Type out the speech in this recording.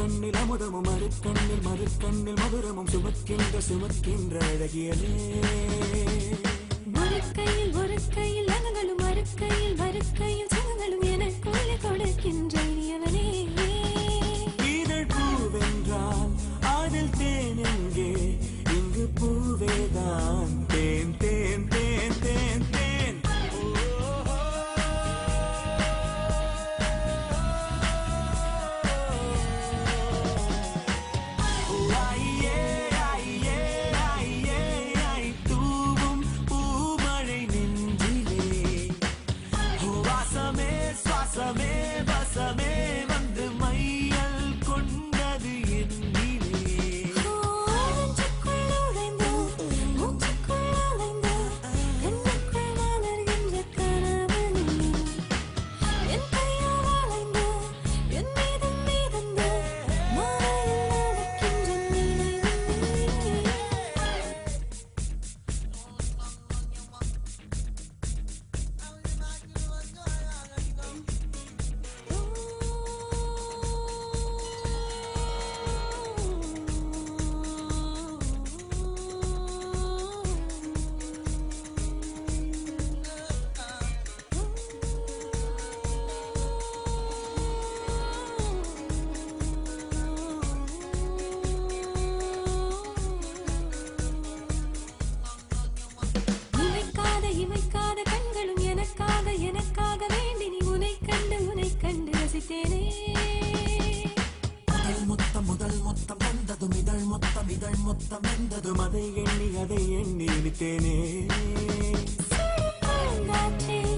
கண்ணில் அமுதமும் மறுக்கண்ணில் மறுக்கண்ணில் மதுரமும் சுமக்கின்ற அழகியலே ஒரு கையில் அகங்களும் மறுக்கையில் மறுக்கையில் சகங்களும் எனக்குள்ளே கொடுக்கின்ற இனியவனே இதழ் பூவென்றால் அதில் தேன் எங்கே இங்கு பூவேதான் தேன் தேன் தேன் தேன் தேன் தூவும் பூமழை நெஞ்சிலே வாசமே சுவாசமே வசமே வந்து மையல் கொண்டது என்னிலே இமைக்காத கண்களும் எனக்காக வேண்டி நீ உனை கண்டு ரசித்தேனே முதல் மொத்தம் வந்ததும் இதழ் மொத்தம் வந்ததும் அதை எண்ணி இனித்தேனே பூங்காற்றே